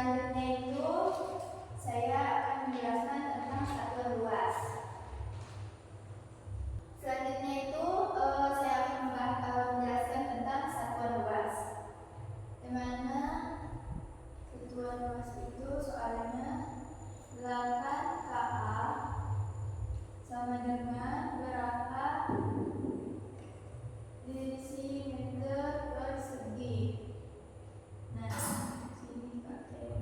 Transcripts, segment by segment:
Selanjutnya itu saya akan menjelaskan tentang satuan luas. Selanjutnya itu saya akan menjelaskan tentang satuan luas. Dimana satuan luas itu soalnya 8 KA sama dengan berapa desimeter persegi. Nah, sini pakai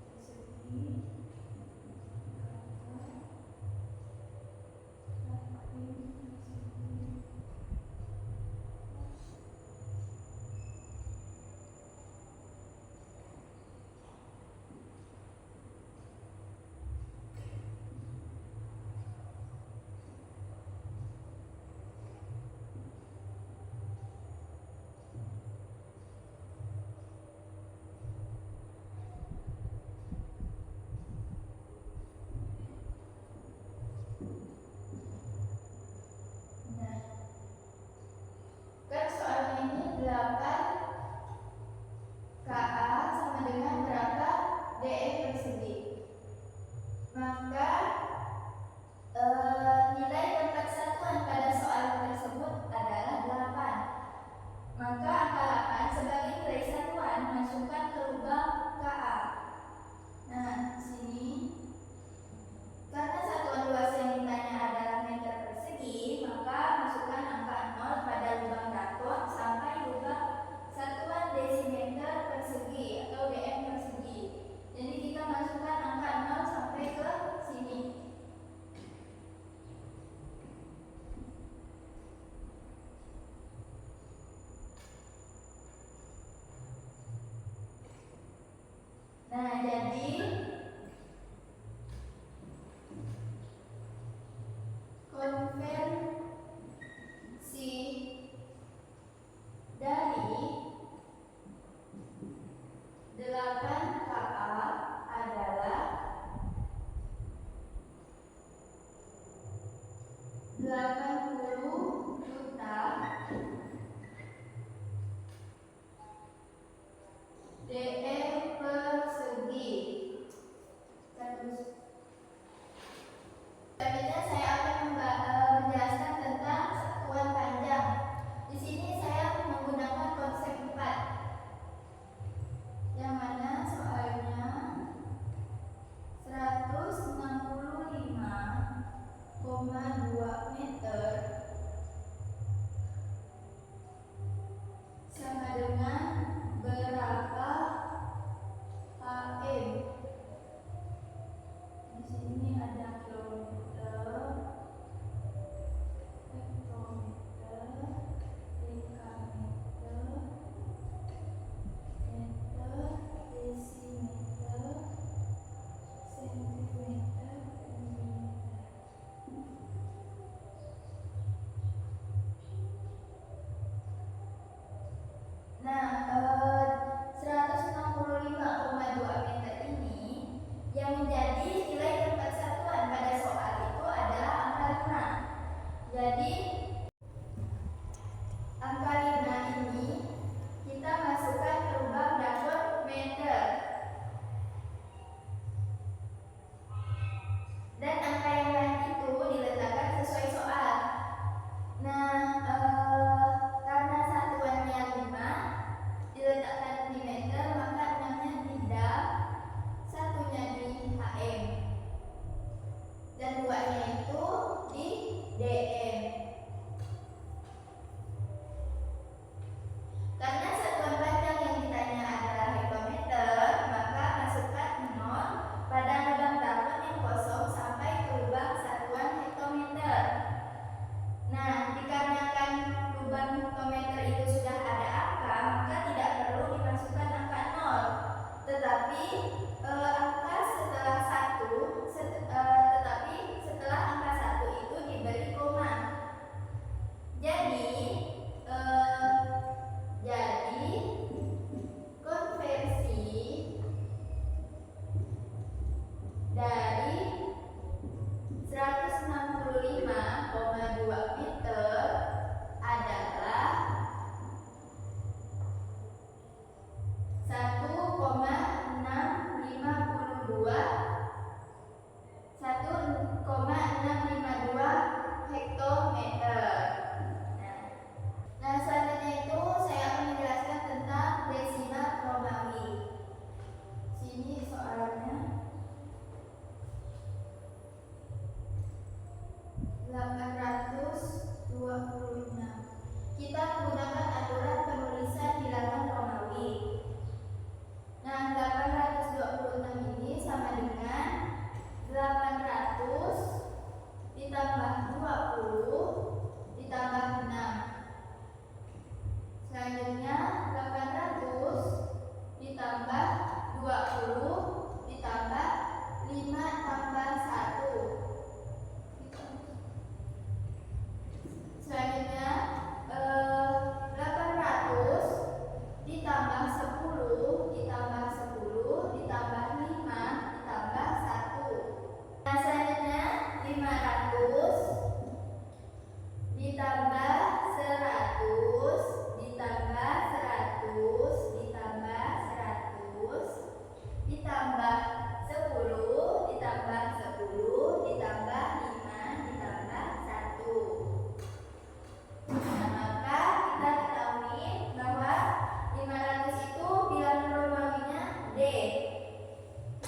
persegi. Kan soalnya ini 8 KA sama dengan berapa dm persegi. Maka nilai tempat satuan pada soal tersebut adalah 8. Maka angka 8 sebagai nilai satuan masukkan ke lubang KA. Nah, sini karena satuan luas yang ditanya adalah meter persegi, maka masukkan angka 0 pada lubang dakon sampai lubang satuan desimeter persegi atau dm persegi. Jadi kita masukkan angka 0 sampai ke sini. Nah, jadi konversi dari 8 KA adalah 80 juta dm persegi. Selanjutnya saya akan menjelaskan tentang satuan panjang. Di sini saya menggunakan konsep 4, yang mana soalnya 165,2 meter sama dengan berapa km. Di sini ada kilometer, hektometer, dekameter, meter, desimeter, sentimeter, milimeter. Nah, 165,2 meter ini yang menjadi nilai tempat satuan pada soal itu adalah angka 5. Jadi angka 5 ini kita masukkan ke lubang dakon meter. Dan angka yang lain itu diletakkan sesuai soal. Nah, karena satuannya 5 diletakkan di meter, maka 6-nya tidak, 1-nya di HM, dan 2-nya itu di DM. Karena satuan panjang yang ditanya adalah hektometer, maka masukkan 0 pada lubang dakon yang kosong sampai ke lubang satuan hektometer. Nah, dikarenakan lubang hektometer itu sudah ada angka, maka tidak perlu dimasukkan angka 0. Tetapi angka setelah 1, tetapi setelah angka 1 itu diberi koma. Jadi konversi dari 165,2 meter adalah 1,6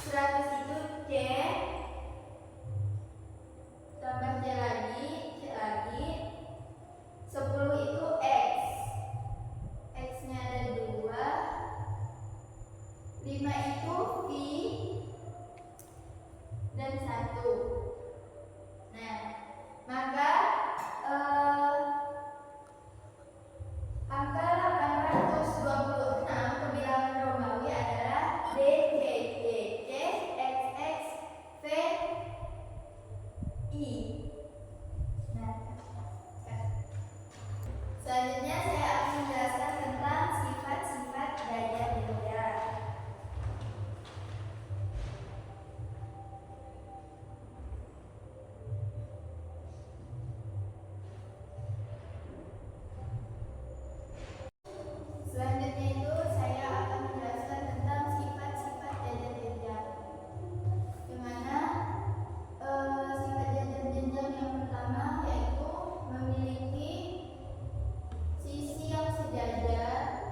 100 itu C, tambah C lagi, 10 itu X, X-nya ada 2, 5 itu V, dan 1. Nah, maka angka 826 kebilangan Romawi adalah D, C, C, C, X, X, V, I. Nah, selanjutnya saya akan menjelaskan tentang sifat-sifat daya-daya. Selanjutnya itu saya akan menjelaskan tentang sifat-sifat jajar-jenjang. Di mana sifat jajar-jenjang yang pertama yaitu memiliki sisi yang sejajar,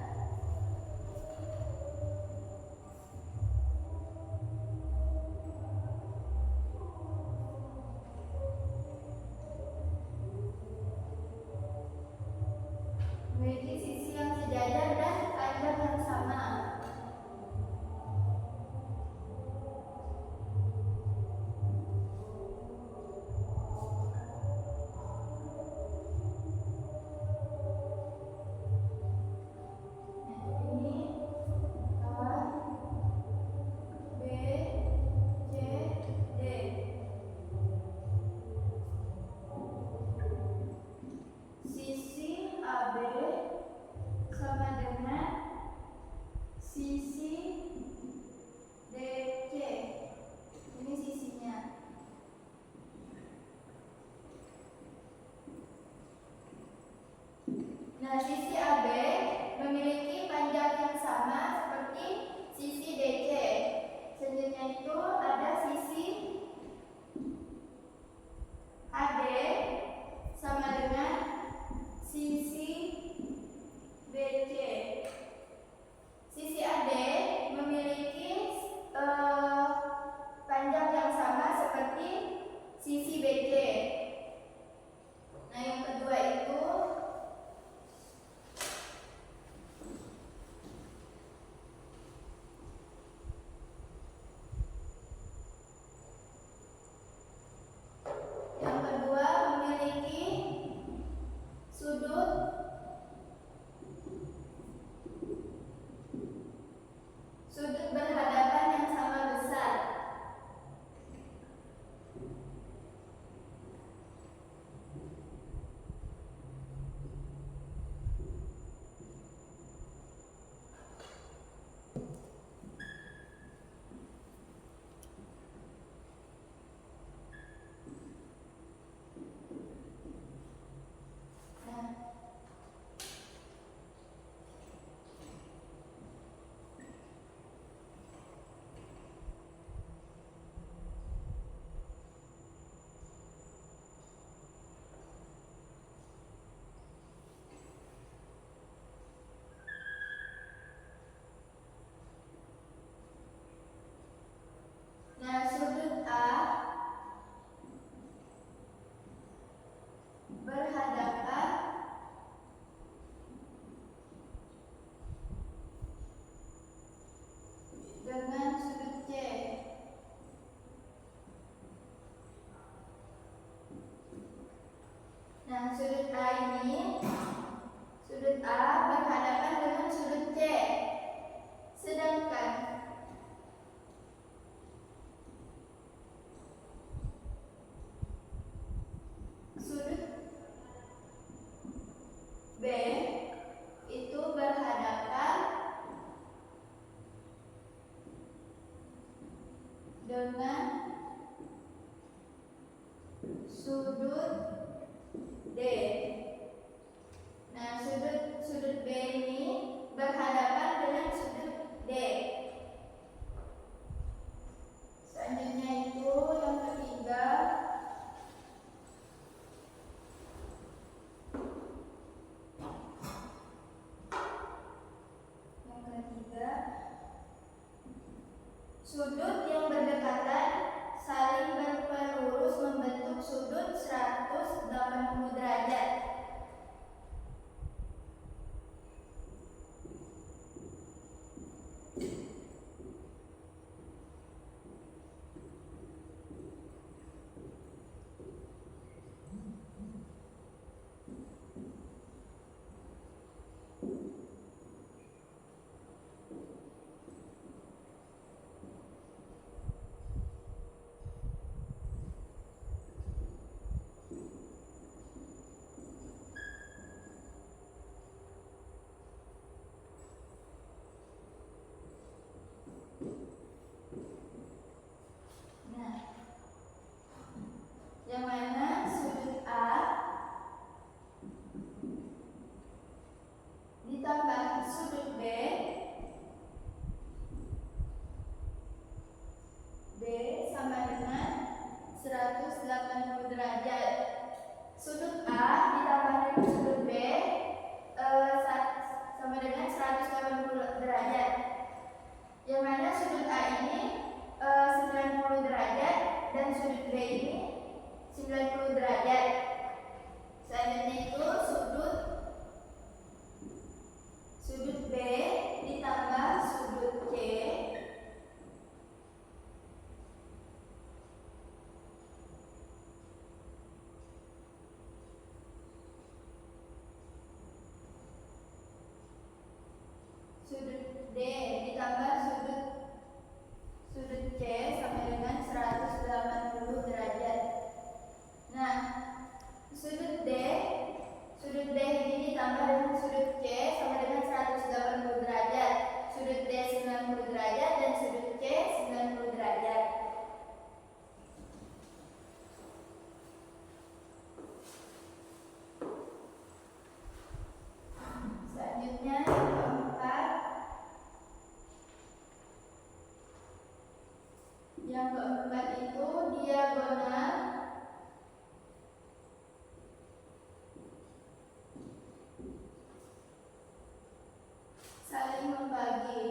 dan panjang yang sama. Sisi AB sama dengan sisi DC. Ini sisinya. Nah, sisi AB memiliki panjang yang sama seperti sisi DC. Selanjutnya itu ada sisi AD sama dengan sisi BC. Sisi AD memiliki panjang yang sama seperti sisi BC. Nah, yang kedua itu memiliki sudut berhadapan yang sama besar. Nah, sudut A berhadapan dengan sudut C. Nah, sudut A berhadapan dengan sudut C. Sedangkan sudut B itu berhadapan dengan sudut D. Nah, sudut B ini berhadapan dengan sudut D. Selanjutnya itu yang ketiga, Sudut yang berdekatan saling berpelurus membentuk sudut 180 derajat. Yang mana sudut A ditambah sudut B sama dengan 180 derajat. Sudut A ditambah dengan sudut B sama dengan 180 derajat. Yang mana sudut A ini 90 derajat dan sudut B ini 90 derajat. Selanjutnya itu sudut B ditambah sudut C sudut D ditambah sudut C sama dengan 180 derajat. Nah, sudut D ini ditambah dengan sudut C sama dengan 180 derajat. Sudut D 90 derajat dan sudut C 90 derajat. Selanjutnya yang keempat. Yang keempat itu diagonal saling membagi.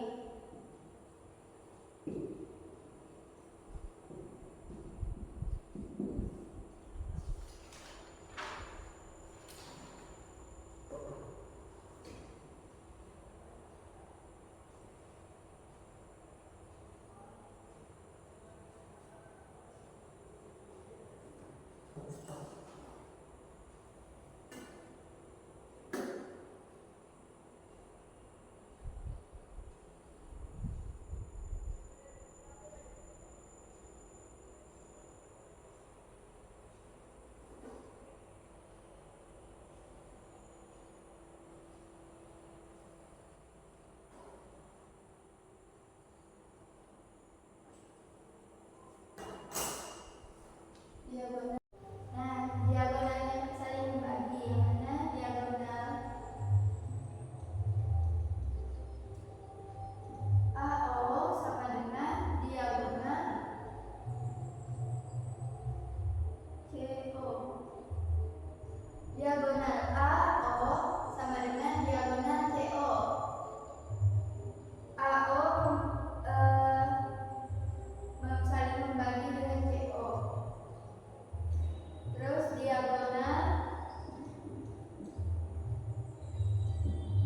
Diagonal. Nah, diagonal yang saling membagi, yang mana diagonal AO sama dengan diagonal CO. Diagonal AO sama dengan diagonal CO. AO saling membagi dengan CO. Terus diagonal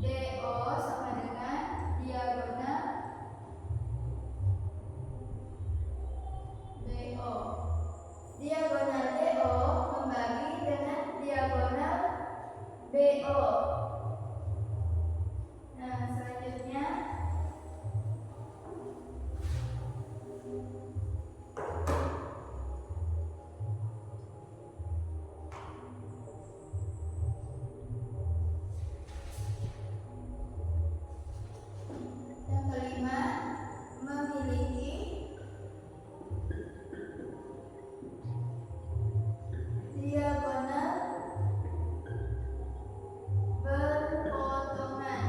DO sama dengan diagonal BO. Diagonal DO membagi dengan diagonal BO. Nah, selanjutnya yang kelima, memiliki diagonal berpotongan.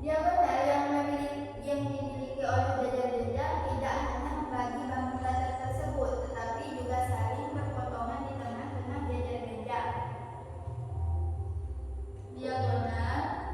Diagonal yang dimiliki oleh jajar-jajar tidak hanya membagi bangun datar tersebut, tetapi juga saling berpotongan di tengah-tengah jajar-jajar. Diagonal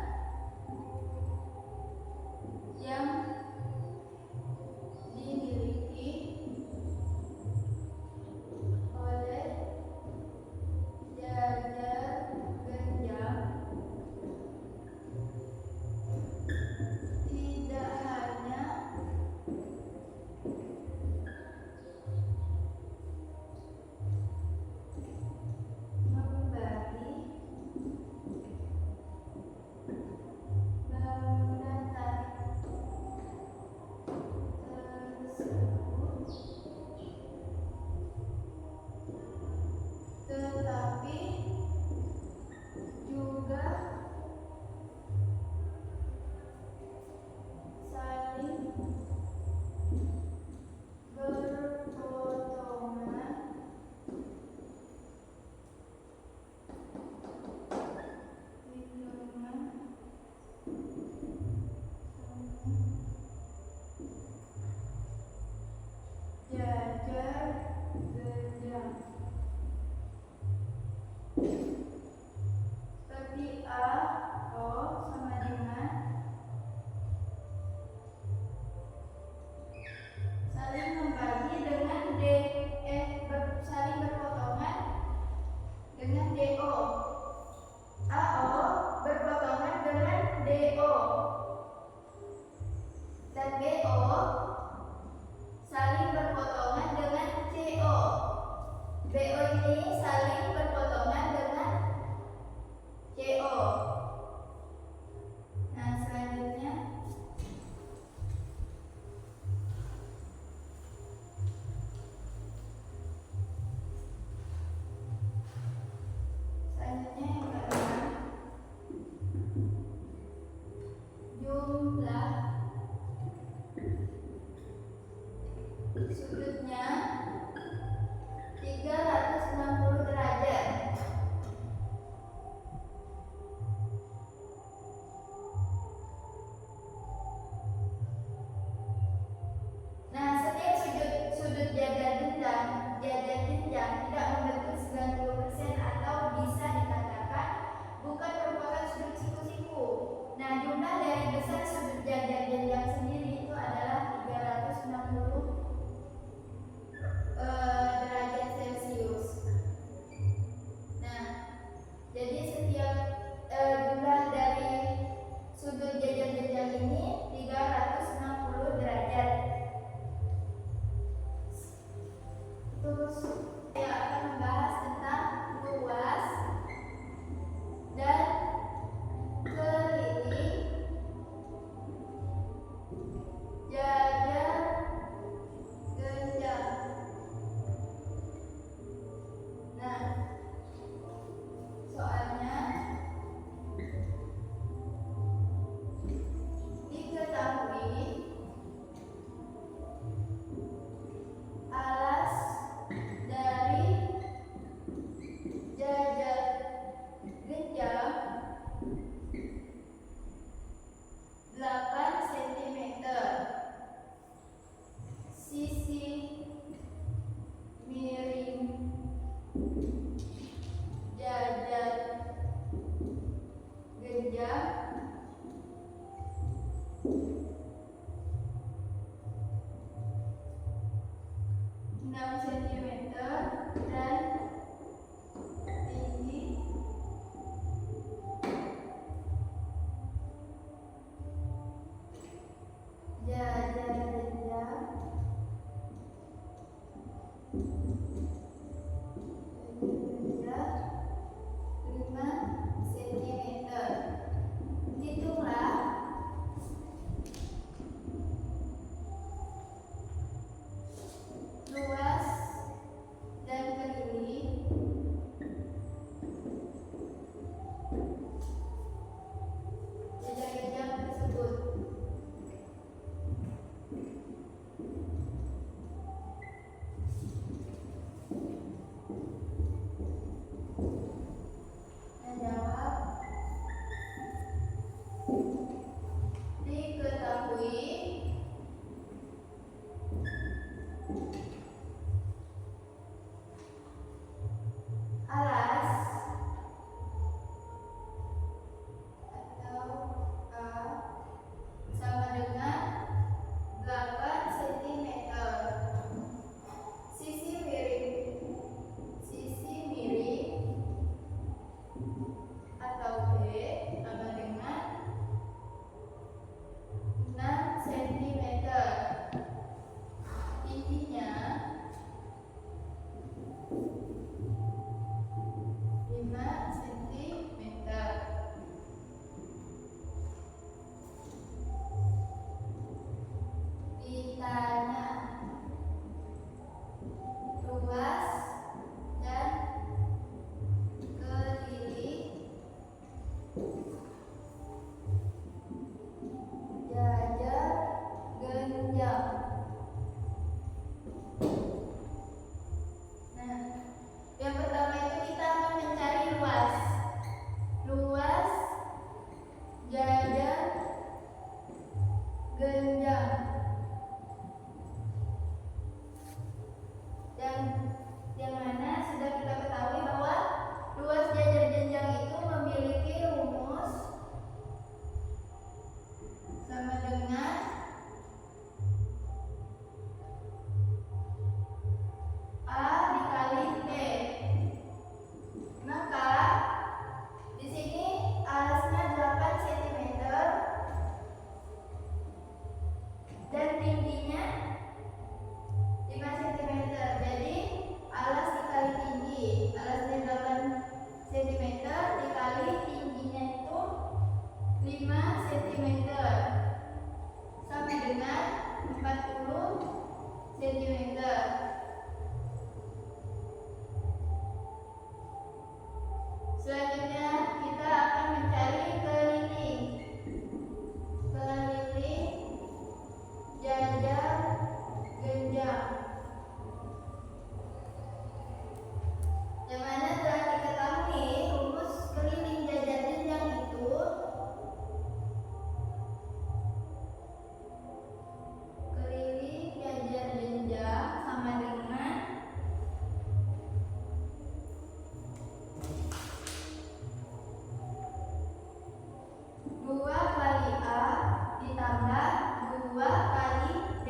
panjang 6 cm dan tinggi jajar jenjang 5 cm. Hitunglah luas dan keliling jajar-jajar tersebut. Menjawab, diketahui alas atau A sama dengan 8 cm. Sisi miring atau B sama dengan 6 cm. Tingginya 5 cm. Ditanya luas dan keliling jajar genjang. Nah, yang pertama itu kita akan mencari luas. Luas jajar genjang. Yang mana sudah kita ketahui bahwa luas jajar jenjang itu memiliki rumus sama dengan A dikali T. Maka di sini alasnya 8 cm dan tingginya 5 cm. Jadi alas dikali tinggi, alasnya 8 cm dikali tingginya itu 5 cm sama dengan 40 cm. Selanjutnya kita akan mencari keliling jajar genjang. Yang mana telah diketahui rumus keliling jajar jenjang itu keliling jajar jenjang sama dengan 2 kali A ditambah 2 kali D.